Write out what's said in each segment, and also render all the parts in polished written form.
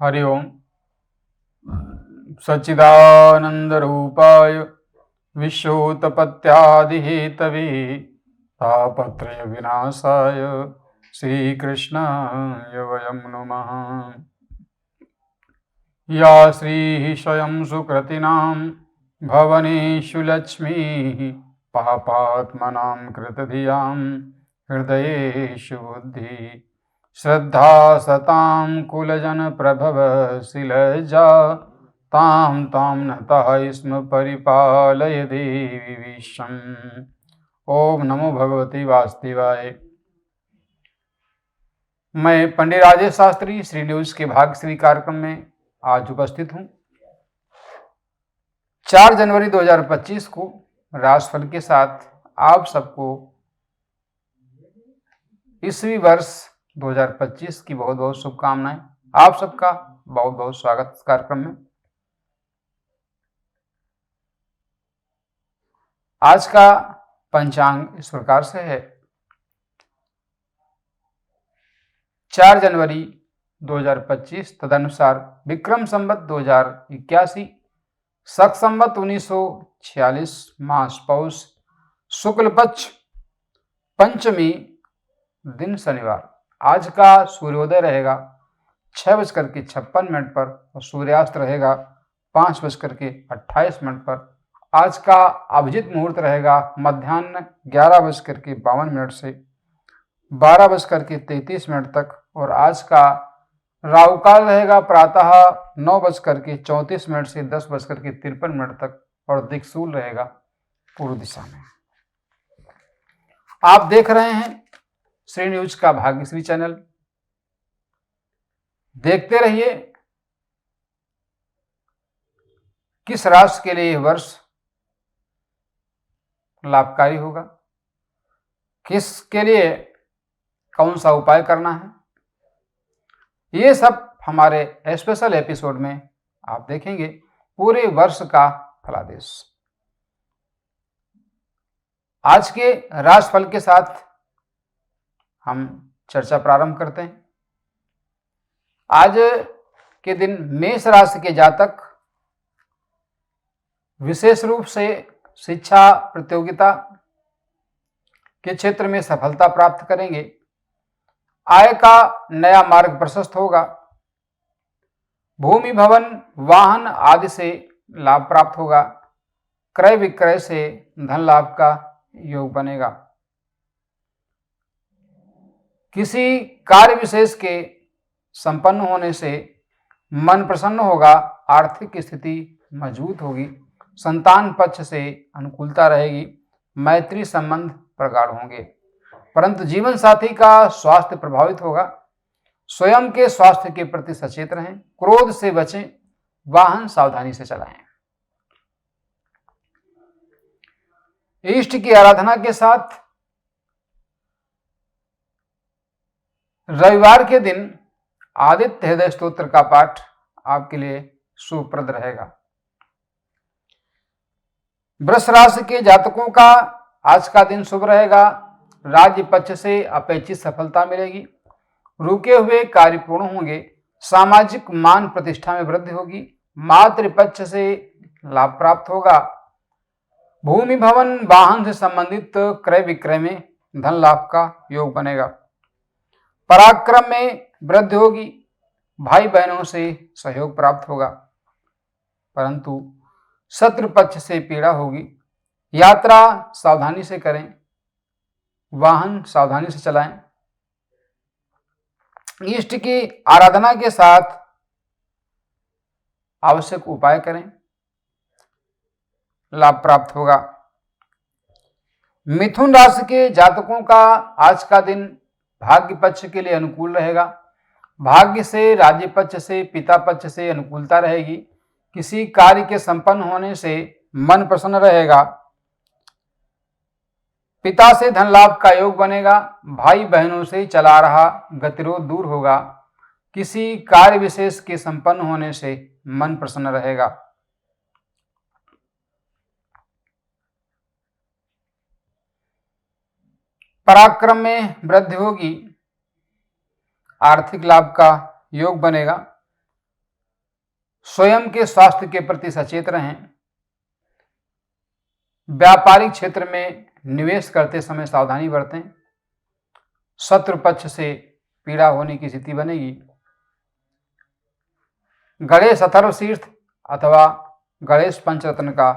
हरि ओम। सच्चिदानंदरूपाय विश्वोत्पत्त्यादिहेतवे तापत्रय विनाशाय श्रीकृष्णाय वयं नमः। या श्रीः स्वयं सुकृतिनां भवनेषु लक्ष्मीः पापात्मनां कृतधियां हृदयेषु बुद्धिः श्रद्धा सतां कुलजनप्रभव शिलजा तां तां नतः स्म परिपालय देवी विश्वम्। ओम नमो भगवते वासुदेवाय। मैं पंडित राजेश शास्त्री श्री न्यूज के भाग्यश्री कार्यक्रम में आज उपस्थित हूँ। 4 जनवरी 2025 को राशिफल के साथ आप सबको ईस्वी वर्ष 2025 की बहुत बहुत शुभकामनाएं। आप सबका बहुत बहुत स्वागत इस कार्यक्रम में। आज का पंचांग इस प्रकार से है। 4 जनवरी 2025 तदनुसार विक्रम संवत 2081 शक संवत 1946 मास पौष शुक्ल पक्ष पंचमी दिन शनिवार। आज का सूर्योदय रहेगा 6:56 पर और सूर्यास्त रहेगा 5:28 पर। आज का अभिजित मुहूर्त रहेगा मध्याह्न 11:52 से 12:33 तक और आज का राहु काल रहेगा प्रातः 9:34 से 10:53 तक और दिक्सूल रहेगा पूर्व दिशा में। आप देख रहे हैं श्री न्यूज का भाग्यश्री चैनल। देखते रहिए किस राशि के लिए यह वर्ष लाभकारी होगा, किसके लिए कौन सा उपाय करना है, ये सब हमारे स्पेशल एपिसोड में आप देखेंगे। पूरे वर्ष का फलादेश आज के राशिफल के साथ हम चर्चा प्रारंभ करते हैं। आज के दिन मेष राशि के जातक विशेष रूप से शिक्षा प्रतियोगिता के क्षेत्र में सफलता प्राप्त करेंगे। आय का नया मार्ग प्रशस्त होगा। भूमि भवन वाहन आदि से लाभ प्राप्त होगा। क्रय विक्रय से धन लाभ का योग बनेगा। किसी कार्य विशेष के संपन्न होने से मन प्रसन्न होगा। आर्थिक स्थिति मजबूत होगी। संतान पक्ष से अनुकूलता रहेगी। मैत्री संबंध प्रगाढ़ होंगे, परंतु जीवन साथी का स्वास्थ्य प्रभावित होगा। स्वयं के स्वास्थ्य के प्रति सचेत रहें। क्रोध से बचें। वाहन सावधानी से चलाएं। इष्ट की आराधना के साथ रविवार के दिन आदित्य हृदय स्तोत्र का पाठ आपके लिए शुभप्रद रहेगा। वृष राशि के जातकों का आज का दिन शुभ रहेगा। राज्य पक्ष से अपेक्षित सफलता मिलेगी। रुके हुए कार्य पूर्ण होंगे। सामाजिक मान प्रतिष्ठा में वृद्धि होगी। मातृ पक्ष से लाभ प्राप्त होगा। भूमि भवन वाहन से संबंधित क्रय विक्रय में धन लाभ का योग बनेगा। पराक्रम में वृद्धि होगी। भाई बहनों से सहयोग प्राप्त होगा, परंतु शत्रु पक्ष से पीड़ा होगी। यात्रा सावधानी से करें। वाहन सावधानी से चलाएं। इष्ट की आराधना के साथ आवश्यक उपाय करें। लाभ प्राप्त होगा। मिथुन राशि के जातकों का आज का दिन भाग्य पक्ष के लिए अनुकूल रहेगा। भाग्य से, राज्य पक्ष से, पिता पक्ष से अनुकूलता रहेगी। किसी कार्य के संपन्न होने से मन प्रसन्न रहेगा। पिता से धन लाभ का योग बनेगा। भाई बहनों से चला रहा गतिरोध दूर होगा। किसी कार्य विशेष के संपन्न होने से मन प्रसन्न रहेगा। पराक्रम में वृद्धि होगी। आर्थिक लाभ का योग बनेगा। स्वयं के स्वास्थ्य के प्रति सचेत रहें। व्यापारिक क्षेत्र में निवेश करते समय सावधानी बरतें। शत्रु पक्ष से पीड़ा होने की स्थिति बनेगी। गणेश अथर्व शीर्ष अथवा गणेश पंचरत्न का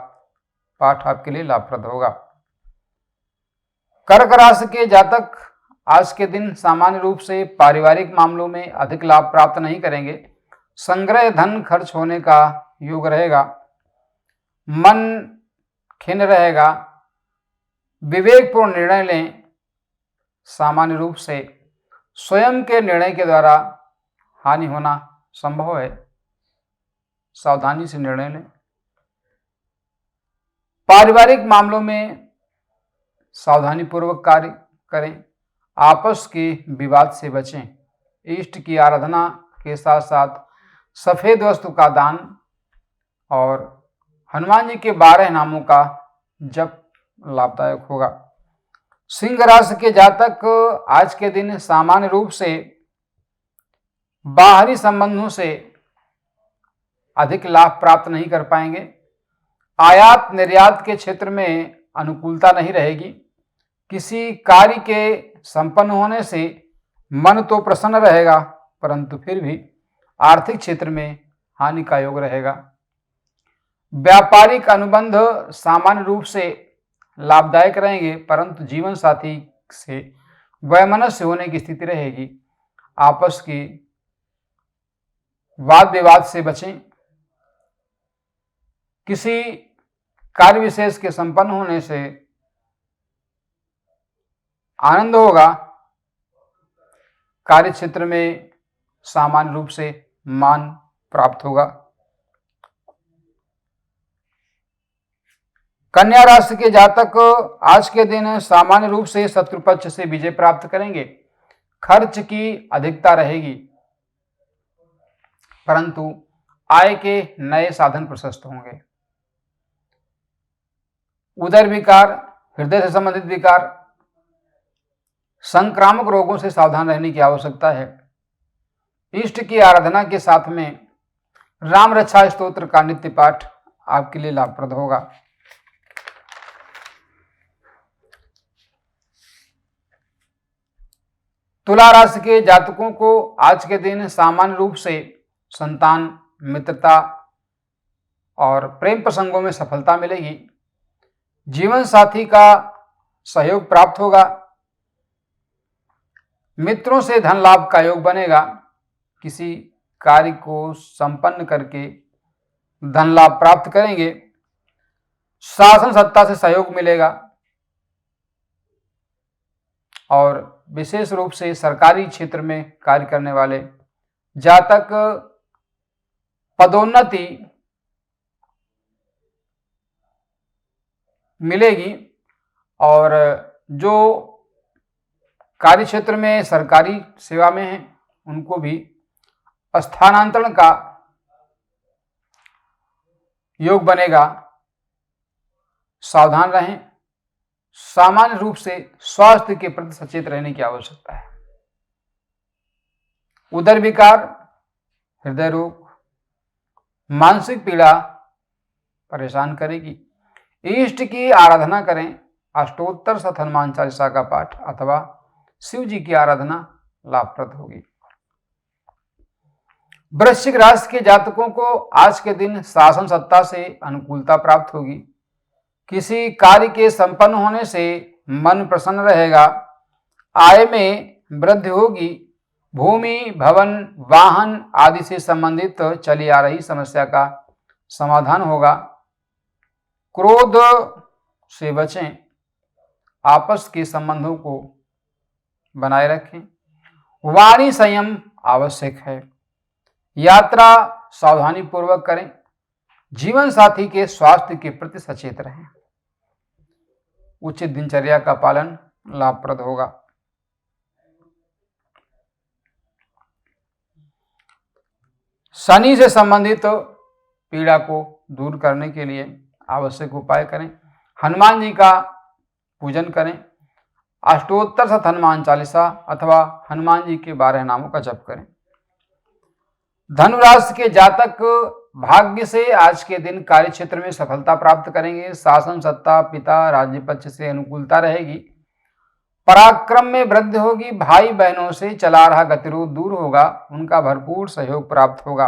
पाठ आपके लिए लाभप्रद होगा। कर्क राशि के जातक आज के दिन सामान्य रूप से पारिवारिक मामलों में अधिक लाभ प्राप्त नहीं करेंगे। संग्रह धन खर्च होने का योग रहेगा। मन खिन्न रहेगा। विवेकपूर्ण निर्णय लें। सामान्य रूप से स्वयं के निर्णय के द्वारा हानि होना संभव है। सावधानी से निर्णय लें। पारिवारिक मामलों में सावधानी पूर्वक कार्य करें। आपस के विवाद से बचें। इष्ट की आराधना के साथ साथ सफेद वस्तु का दान और हनुमान जी के 12 नामों का जप लाभदायक होगा। सिंह राशि के जातक आज के दिन सामान्य रूप से बाहरी संबंधों से अधिक लाभ प्राप्त नहीं कर पाएंगे। आयात निर्यात के क्षेत्र में अनुकूलता नहीं रहेगी। किसी कार्य के संपन्न होने से मन तो प्रसन्न रहेगा, परंतु फिर भी आर्थिक क्षेत्र में हानि का योग रहेगा। व्यापारिक अनुबंध सामान्य रूप से लाभदायक रहेंगे, परंतु जीवन साथी से वैमनस्य होने की स्थिति रहेगी। आपस की वाद विवाद से बचें। किसी कार्य विशेष के संपन्न होने से आनंद होगा। कार्य क्षेत्र में सामान्य रूप से मान प्राप्त होगा। कन्या राशि के जातक आज के दिन सामान्य रूप से शत्रु पक्ष से विजय प्राप्त करेंगे। खर्च की अधिकता रहेगी, परंतु आय के नए साधन प्रशस्त होंगे। उदर विकार, हृदय से संबंधित विकार, संक्रामक रोगों से सावधान रहने की आवश्यकता है। इष्ट की आराधना के साथ में राम रक्षा स्तोत्र का नित्य पाठ आपके लिए लाभप्रद होगा। तुला राशि के जातकों को आज के दिन सामान्य रूप से संतान, मित्रता और प्रेम प्रसंगों में सफलता मिलेगी। जीवन साथी का सहयोग प्राप्त होगा। मित्रों से धन लाभ का योग बनेगा। किसी कार्य को संपन्न करके धन लाभ प्राप्त करेंगे। शासन सत्ता से सहयोग मिलेगा और विशेष रूप से सरकारी क्षेत्र में कार्य करने वाले जातक पदोन्नति मिलेगी और जो कार्य क्षेत्र में सरकारी सेवा में हैं उनको भी स्थानांतरण का योग बनेगा। सावधान रहें। सामान्य रूप से स्वास्थ्य के प्रति सचेत रहने की आवश्यकता है। उदर विकार, हृदय रोग, मानसिक पीड़ा परेशान करेगी। इष्ट की आराधना करें। अष्टोत्तर शत हनुमान चालीसा का पाठ अथवा शिव जी की आराधना लाभप्रद होगी। वृश्चिक राशि के जातकों को आज के दिन शासन सत्ता से अनुकूलता प्राप्त होगी। किसी कार्य के संपन्न होने से मन प्रसन्न रहेगा। आय में वृद्धि होगी। भूमि, भवन, वाहन आदि से संबंधित चली आ रही समस्या का समाधान होगा। क्रोध से बचें। आपस के संबंधों को बनाए रखें। वाणी संयम आवश्यक है। यात्रा सावधानी पूर्वक करें। जीवन साथी के स्वास्थ्य के प्रति सचेत रहें। उचित दिनचर्या का पालन लाभप्रद होगा। शनि से संबंधित पीड़ा को दूर करने के लिए आवश्यक उपाय करें। हनुमान जी का पूजन करें। अष्टोत्तर शत हनुमान चालीसा अथवा हनुमान जी के 12 नामों का जप करें। धनु राशि के जातक भाग्य से आज के दिन कार्य क्षेत्र में सफलता प्राप्त करेंगे। शासन सत्ता पिता राज्य पक्ष से अनुकूलता रहेगी। पराक्रम में वृद्धि होगी। भाई बहनों से चला रहा गतिरोध दूर होगा, उनका भरपूर सहयोग प्राप्त होगा।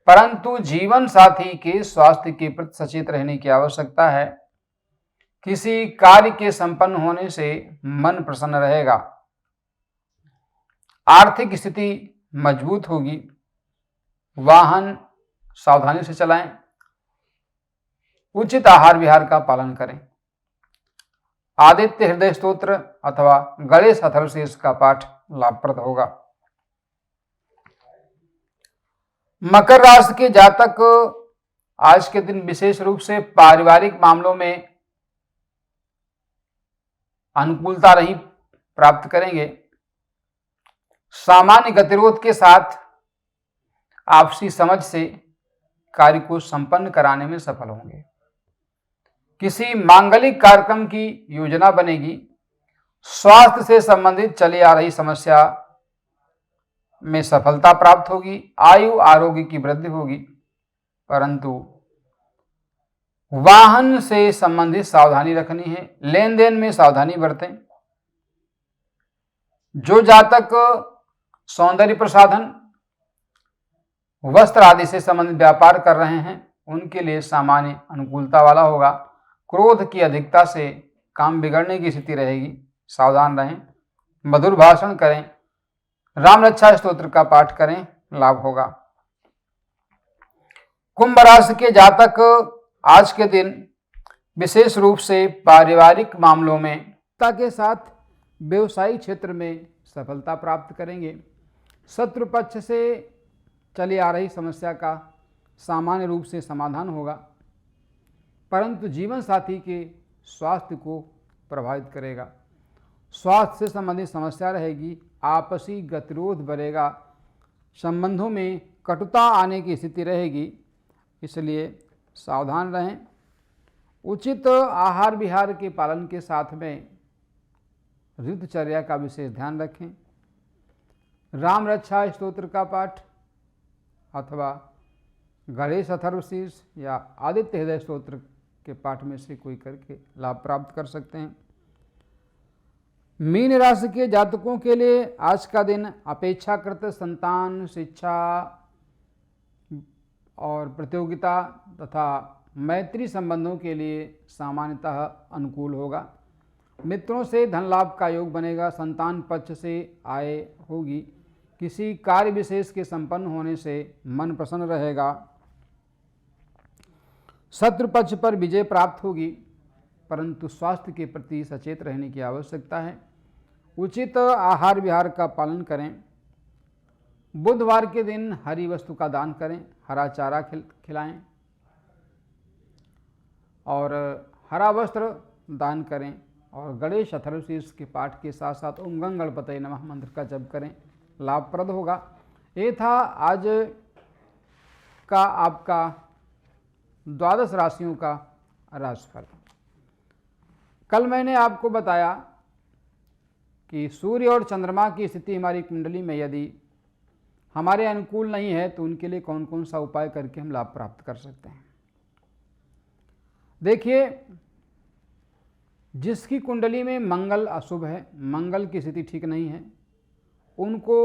परंतु जीवन साथी के स्वास्थ्य के प्रति सचेत रहने की आवश्यकता है। किसी कार्य के संपन्न होने से मन प्रसन्न रहेगा। आर्थिक स्थिति मजबूत होगी। वाहन सावधानी से चलाएं। उचित आहार विहार का पालन करें। आदित्य हृदय स्तोत्र अथवा गणेश अथर्वशीर्ष का पाठ लाभप्रद होगा। मकर राशि के जातक आज के दिन विशेष रूप से पारिवारिक मामलों में अनुकूलता नहीं प्राप्त करेंगे। सामान्य गतिरोध के साथ आपसी समझ से कार्य को संपन्न कराने में सफल होंगे। किसी मांगलिक कार्यक्रम की योजना बनेगी। स्वास्थ्य से संबंधित चली आ रही समस्या में सफलता प्राप्त होगी। आयु आरोग्य की वृद्धि होगी। परंतु वाहन से संबंधित सावधानी रखनी है। लेन देन में सावधानी बरतें। जो जातक सौंदर्य प्रसाधन वस्त्र आदि से संबंधित व्यापार कर रहे हैं उनके लिए सामान्य अनुकूलता वाला होगा। क्रोध की अधिकता से काम बिगड़ने की स्थिति रहेगी, सावधान रहें। मधुर भाषण करें। राम रक्षा स्तोत्र का पाठ करें, लाभ होगा। कुंभ राशि के जातक आज के दिन विशेष रूप से पारिवारिक मामलों में के साथ व्यवसायिक क्षेत्र में सफलता प्राप्त करेंगे। शत्रु पक्ष से चली आ रही समस्या का सामान्य रूप से समाधान होगा, परंतु जीवन साथी के स्वास्थ्य को प्रभावित करेगा। स्वास्थ्य से संबंधित समस्या रहेगी। आपसी गतिरोध बढ़ेगा। संबंधों में कटुता आने की स्थिति रहेगी, इसलिए सावधान रहें। उचित आहार विहार के पालन के साथ में ऋतुचर्या का विशेष ध्यान रखें। राम रक्षा स्तोत्र का पाठ अथवा गणेश अथर्वशीर्ष या आदित्य हृदय स्तोत्र के पाठ में से कोई करके लाभ प्राप्त कर सकते हैं। मीन राशि के जातकों के लिए आज का दिन अपेक्षाकृत संतान, शिक्षा और प्रतियोगिता तथा मैत्री संबंधों के लिए सामान्यतः अनुकूल होगा। मित्रों से धन लाभ का योग बनेगा। संतान पक्ष से आय होगी। किसी कार्य विशेष के संपन्न होने से मन प्रसन्न रहेगा। शत्रु पक्ष पर विजय प्राप्त होगी, परंतु स्वास्थ्य के प्रति सचेत रहने की आवश्यकता है। उचित आहार विहार का पालन करें। बुधवार के दिन हरी वस्तु का दान करें। हरा चारा खिलाएं और हरा वस्त्र दान करें और गणेश अथर्वशीर्ष के पाठ के साथ साथ ओम गं गणपतये नमः मंत्र का जप करें, लाभप्रद होगा। ये था आज का आपका 12 राशियों का राशिफल। कल मैंने आपको बताया कि सूर्य और चंद्रमा की स्थिति हमारी कुंडली में यदि हमारे अनुकूल नहीं है तो उनके लिए कौन कौन सा उपाय करके हम लाभ प्राप्त कर सकते हैं। देखिए, जिसकी कुंडली में मंगल अशुभ है, मंगल की स्थिति ठीक नहीं है, उनको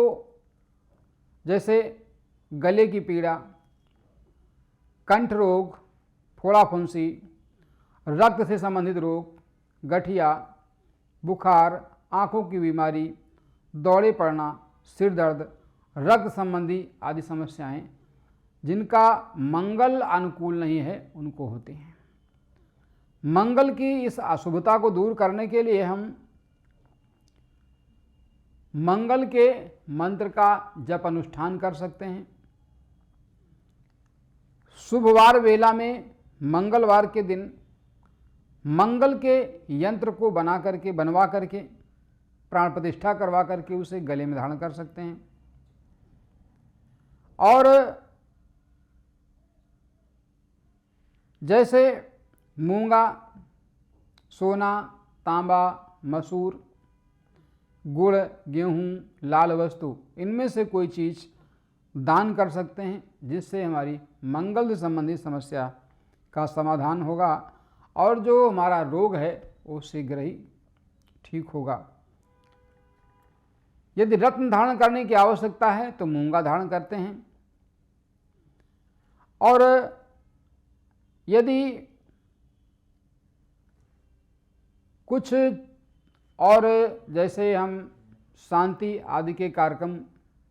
जैसे गले की पीड़ा, कंठ रोग, फोड़ा फुंसी, रक्त से संबंधित रोग, गठिया, बुखार, आँखों की बीमारी, दौड़े पड़ना, सिर दर्द, रक्त संबंधी आदि समस्याएं जिनका मंगल अनुकूल नहीं है उनको होती हैं। मंगल की इस अशुभता को दूर करने के लिए हम मंगल के मंत्र का जप अनुष्ठान कर सकते हैं। शुभवार वेला में मंगलवार के दिन मंगल के यंत्र को बनवा करके प्राण प्रतिष्ठा करवा करके उसे गले में धारण कर सकते हैं। और जैसे मूंगा, सोना, तांबा, मसूर, गुड़, गेहूं, लाल वस्तु, इनमें से कोई चीज़ दान कर सकते हैं, जिससे हमारी मंगल से संबंधित समस्या का समाधान होगा और जो हमारा रोग है वो शीघ्र ही ठीक होगा। यदि रत्न धारण करने की आवश्यकता है तो मूंगा धारण करते हैं। और यदि कुछ और जैसे हम शांति आदि के कार्यक्रम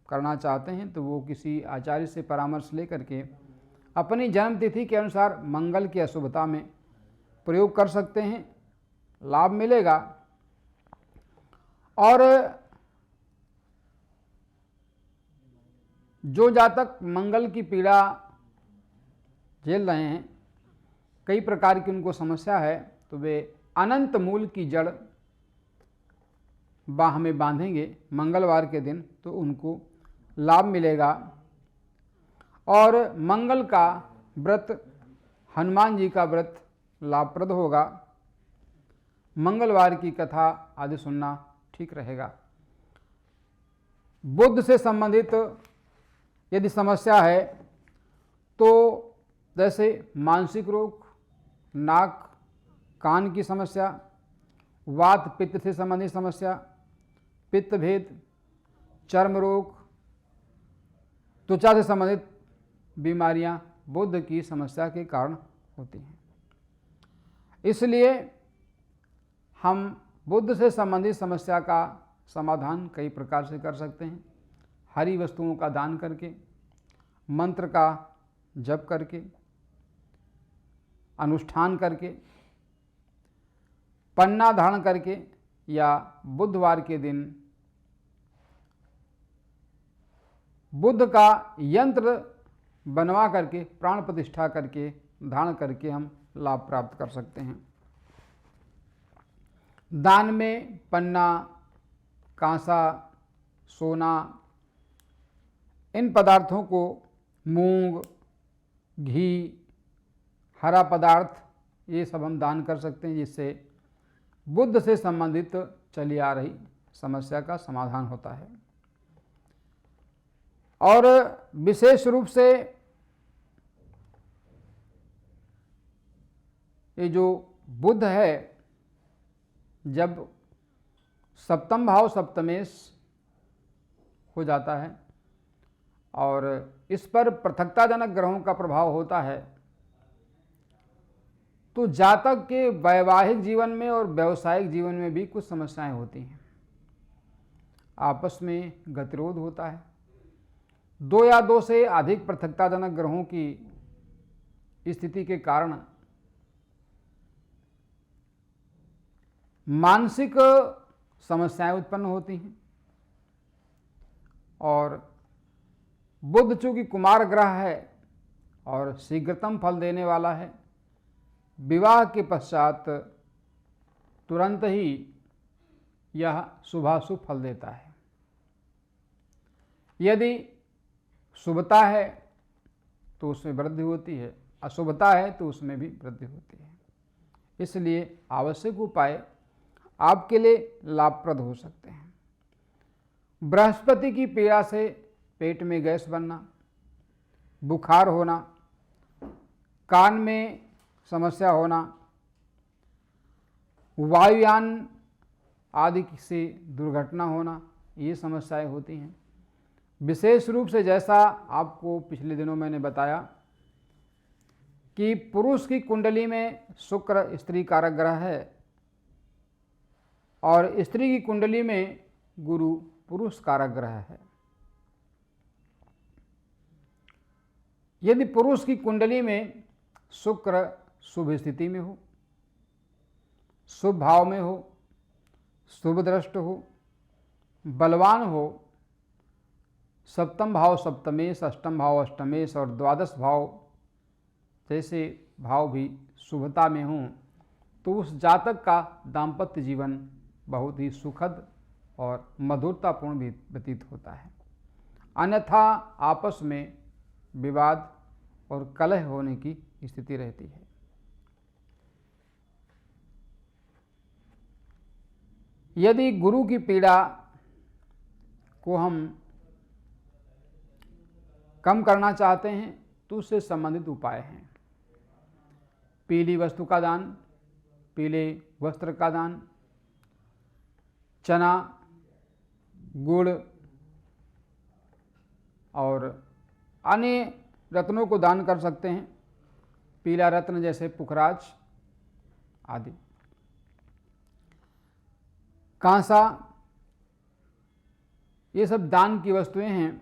करना चाहते हैं तो वो किसी आचार्य से परामर्श लेकर के अपनी जन्म तिथि के अनुसार मंगल की अशुभता में प्रयोग कर सकते हैं, लाभ मिलेगा। और जो जातक मंगल की पीड़ा झेल रहे हैं, कई प्रकार की उनको समस्या है, तो वे अनंत मूल की जड़ बाह में बांधेंगे मंगलवार के दिन, तो उनको लाभ मिलेगा। और मंगल का व्रत, हनुमान जी का व्रत लाभप्रद होगा। मंगलवार की कथा आदि सुनना ठीक रहेगा। बुध से संबंधित यदि समस्या है तो जैसे मानसिक रोग, नाक कान की समस्या, वात पित्त से संबंधित समस्या, पित्त भेद, चर्म रोग, त्वचा से संबंधित बीमारियां बुध की समस्या के कारण होती हैं। इसलिए हम बुध से संबंधित समस्या का समाधान कई प्रकार से कर सकते हैं। हरी वस्तुओं का दान करके, मंत्र का जप करके, अनुष्ठान करके, पन्ना धारण करके, या बुधवार के दिन बुध का यंत्र बनवा करके, प्राण प्रतिष्ठा करके, धारण करके हम लाभ प्राप्त कर सकते हैं। दान में पन्ना, कांसा, सोना, इन पदार्थों को, मूंग, घी, हरा पदार्थ, ये सब हम दान कर सकते हैं, जिससे बुध से संबंधित चली आ रही समस्या का समाधान होता है। और विशेष रूप से ये जो बुध है, जब सप्तम भाव सप्तमेश हो जाता है और इस पर पृथकताजनक ग्रहों का प्रभाव होता है, तो जातक के वैवाहिक जीवन में और व्यावसायिक जीवन में भी कुछ समस्याएं होती हैं। आपस में गतिरोध होता है। दो या दो से अधिक पृथकताजनक ग्रहों की स्थिति के कारण मानसिक समस्याएं उत्पन्न होती हैं। और बुध चूंकि कुमार ग्रह है और शीघ्रतम फल देने वाला है, विवाह के पश्चात तुरंत ही यह शुभाशुभ फल देता है। यदि शुभता है तो उसमें वृद्धि होती है, अशुभता है तो उसमें भी वृद्धि होती है। इसलिए आवश्यक उपाय आपके लिए लाभप्रद हो सकते हैं। बृहस्पति की पीड़ा से पेट में गैस बनना, बुखार होना, कान में समस्या होना, वायुयान आदि से दुर्घटना होना, ये समस्याएं होती हैं। विशेष रूप से जैसा आपको पिछले दिनों मैंने बताया कि पुरुष की कुंडली में शुक्र स्त्री कारक ग्रह है और स्त्री की कुंडली में गुरु पुरुष कारक ग्रह है। यदि पुरुष की कुंडली में शुक्र शुभ स्थिति में हो, शुभ भाव में हो, शुभ दृष्ट हो, बलवान हो, सप्तम भाव सप्तमेश, अष्टम भाव अष्टमेश और द्वादश भाव जैसे भाव भी शुभता में हों, तो उस जातक का दाम्पत्य जीवन बहुत ही सुखद और मधुरतापूर्ण भी व्यतीत होता है। अन्यथा आपस में विवाद और कलह होने की स्थिति रहती है। यदि गुरु की पीड़ा को हम कम करना चाहते हैं तो उससे संबंधित उपाय हैं। पीली वस्तु का दान, पीले वस्त्र का दान, चना, गुड़ और अन्य रत्नों को दान कर सकते हैं। पीला रत्न जैसे पुखराज आदि। कांसा, ये सब दान की वस्तुएं हैं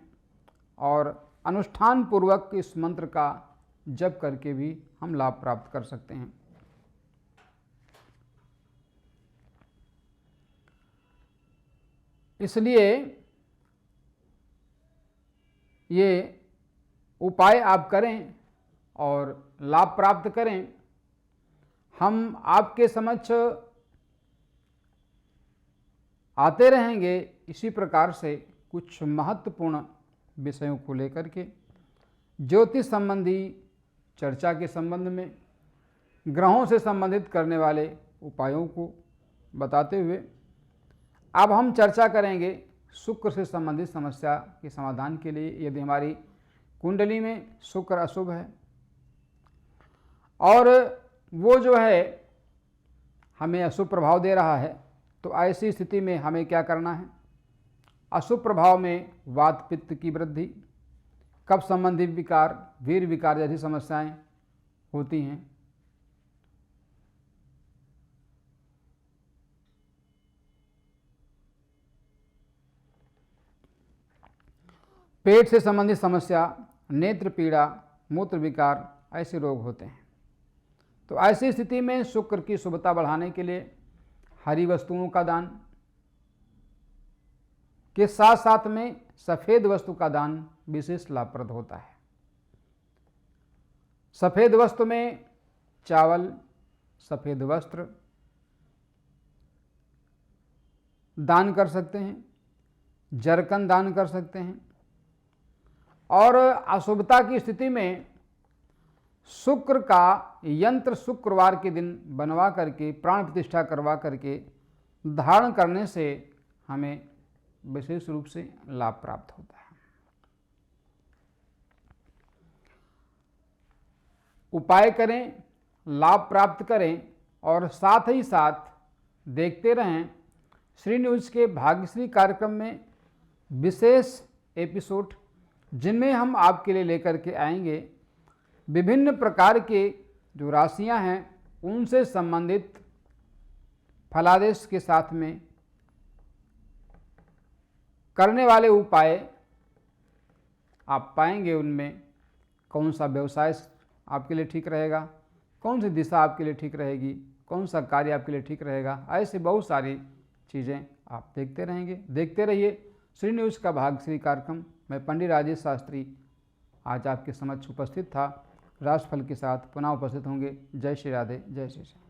और अनुष्ठान पूर्वक इस मंत्र का जप करके भी हम लाभ प्राप्त कर सकते हैं। इसलिए ये उपाय आप करें और लाभ प्राप्त करें। हम आपके समक्ष आते रहेंगे इसी प्रकार से कुछ महत्वपूर्ण विषयों को लेकर के, ज्योतिष संबंधी चर्चा के संबंध में, ग्रहों से संबंधित करने वाले उपायों को बताते हुए अब हम चर्चा करेंगे शुक्र से संबंधित समस्या के समाधान के लिए। यदि हमारी कुंडली में शुक्र अशुभ है और वो जो है हमें अशुभ प्रभाव दे रहा है, तो ऐसी स्थिति में हमें क्या करना है? अशुभ प्रभाव में वात पित्त की वृद्धि, कफ संबंधी विकार, वीर विकार जैसी समस्याएं होती हैं। पेट से संबंधित समस्या, नेत्र पीड़ा, मूत्र विकार, ऐसे रोग होते हैं। तो ऐसी स्थिति में शुक्र की शुभता बढ़ाने के लिए हरी वस्तुओं का दान के साथ साथ में सफेद वस्तु का दान विशेष लाभप्रद होता है। सफेद वस्तु में चावल, सफेद वस्त्र दान कर सकते हैं, जरकन दान कर सकते हैं। और अशुभता की स्थिति में शुक्र का यंत्र शुक्रवार के दिन बनवा करके, प्राण प्रतिष्ठा करवा करके धारण करने से हमें विशेष रूप से लाभ प्राप्त होता है। उपाय करें, लाभ प्राप्त करें और साथ ही साथ देखते रहें श्री न्यूज के भाग्यश्री कार्यक्रम में विशेष एपिसोड, जिनमें हम आपके लिए लेकर के आएंगे विभिन्न प्रकार के जो राशियां हैं उनसे संबंधित फलादेश के साथ में करने वाले उपाय आप पाएंगे। उनमें कौन सा व्यवसाय आपके लिए ठीक रहेगा, कौन सी दिशा आपके लिए ठीक रहेगी, कौन सा कार्य आपके लिए ठीक रहेगा, ऐसे बहुत सारी चीज़ें आप देखते रहेंगे। देखते रहिए श्री न्यूज का भाग्यश्री कार्यक्रम। मैं पंडित राजेश शास्त्री आज आपके समक्ष उपस्थित था। राशिफल के साथ पुनः उपस्थित होंगे। जय श्री राधे, जय श्री श्याम।